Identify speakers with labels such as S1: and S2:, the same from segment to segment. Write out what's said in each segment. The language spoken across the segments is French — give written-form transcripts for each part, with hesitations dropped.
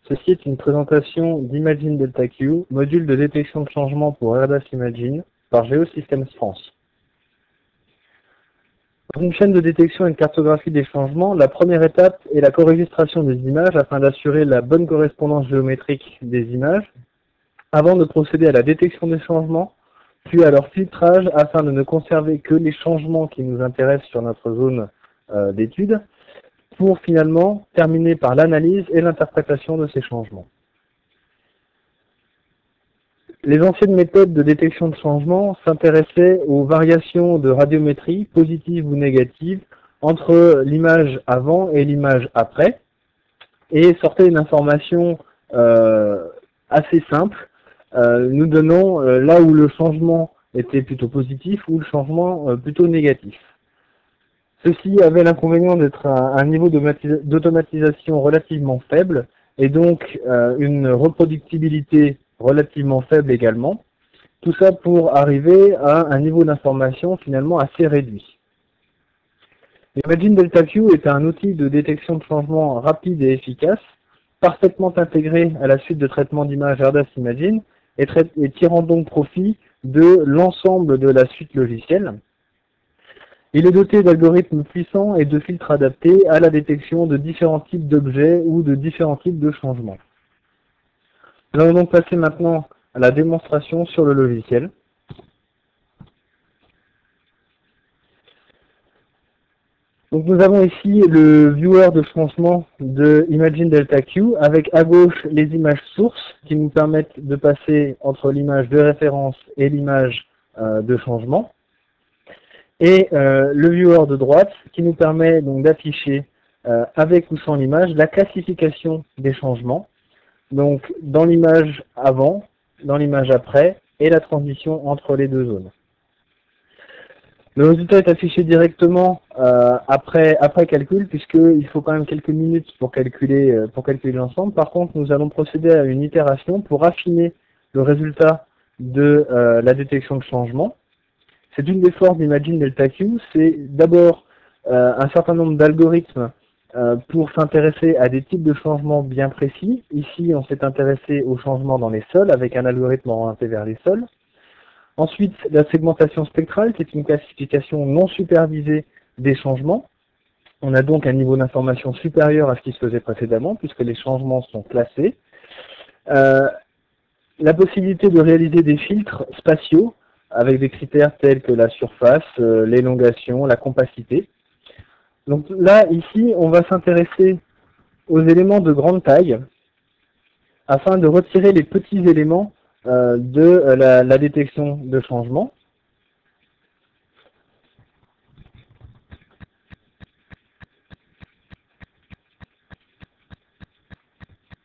S1: Ceci est une présentation d'Imagine DeltaQ, module de détection de changement pour AirDAS Imagine, par Geosystems France. Dans une chaîne de détection et de cartographie des changements, la première étape est la corregistration des images afin d'assurer la bonne correspondance géométrique des images, avant de procéder à la détection des changements, puis à leur filtrage afin de ne conserver que les changements qui nous intéressent sur notre zone d'étude, pour finalement terminer par l'analyse et l'interprétation de ces changements. Les anciennes méthodes de détection de changement s'intéressaient aux variations de radiométrie, positives ou négatives, entre l'image avant et l'image après, et sortaient une information assez simple, nous donnant là où le changement était plutôt positif ou le changement plutôt négatif. Ceci avait l'inconvénient d'être à un niveau d'automatisation relativement faible et donc une reproductibilité relativement faible également. Tout ça pour arriver à un niveau d'information finalement assez réduit. Imagine DeltaQ est un outil de détection de changement rapide et efficace, parfaitement intégré à la suite de traitement d'images AirDAS Imagine et tirant donc profit de l'ensemble de la suite logicielle. Il est doté d'algorithmes puissants et de filtres adaptés à la détection de différents types d'objets ou de différents types de changements. Nous allons donc passer maintenant à la démonstration sur le logiciel. Donc nous avons ici le viewer de changement de Imagine DeltaQ avec à gauche les images sources qui nous permettent de passer entre l'image de référence et l'image de changement. Et le viewer de droite qui nous permet donc d'afficher avec ou sans l'image la classification des changements, donc dans l'image avant, dans l'image après et la transition entre les deux zones. Le résultat est affiché directement après calcul puisqu'il faut quand même quelques minutes pour calculer l'ensemble. Par contre, nous allons procéder à une itération pour affiner le résultat de la détection de changement. C'est une des forces d'Imagine DeltaQ, c'est d'abord un certain nombre d'algorithmes pour s'intéresser à des types de changements bien précis. Ici, on s'est intéressé aux changements dans les sols avec un algorithme orienté vers les sols. Ensuite, la segmentation spectrale, qui est une classification non supervisée des changements. On a donc un niveau d'information supérieur à ce qui se faisait précédemment, puisque les changements sont classés. La possibilité de réaliser des filtres spatiaux, avec des critères tels que la surface, l'élongation, la compacité. Donc là, ici, on va s'intéresser aux éléments de grande taille afin de retirer les petits éléments de la détection de changement.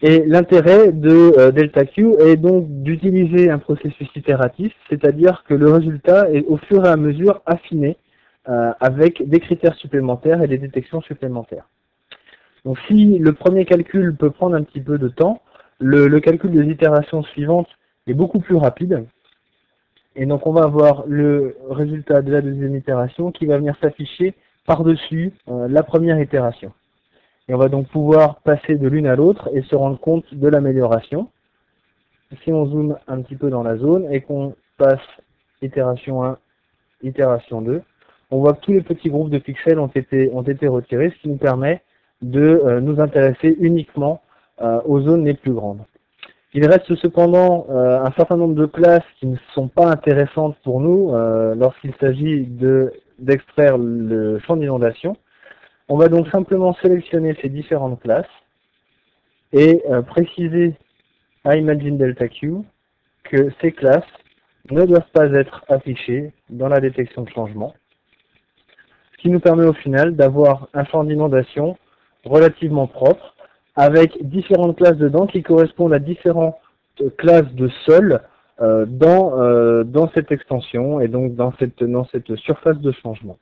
S1: Et l'intérêt de DeltaQ est donc d'utiliser un processus itératif, c'est-à-dire que le résultat est au fur et à mesure affiné avec des critères supplémentaires et des détections supplémentaires. Donc si le premier calcul peut prendre un petit peu de temps, le calcul des itérations suivantes est beaucoup plus rapide. Et donc on va avoir le résultat de la deuxième itération qui va venir s'afficher par-dessus la première itération. Et on va donc pouvoir passer de l'une à l'autre et se rendre compte de l'amélioration. Si on zoome un petit peu dans la zone et qu'on passe itération 1, itération 2, on voit que tous les petits groupes de pixels ont été retirés, ce qui nous permet de nous intéresser uniquement aux zones les plus grandes. Il reste cependant un certain nombre de classes qui ne sont pas intéressantes pour nous lorsqu'il s'agit d'extraire le champ d'inondation. On va donc simplement sélectionner ces différentes classes et préciser à Imagine DeltaQ que ces classes ne doivent pas être affichées dans la détection de changement, ce qui nous permet au final d'avoir un champ d'inondation relativement propre avec différentes classes dedans qui correspondent à différentes classes de sol dans cette extension et donc dans cette surface de changement.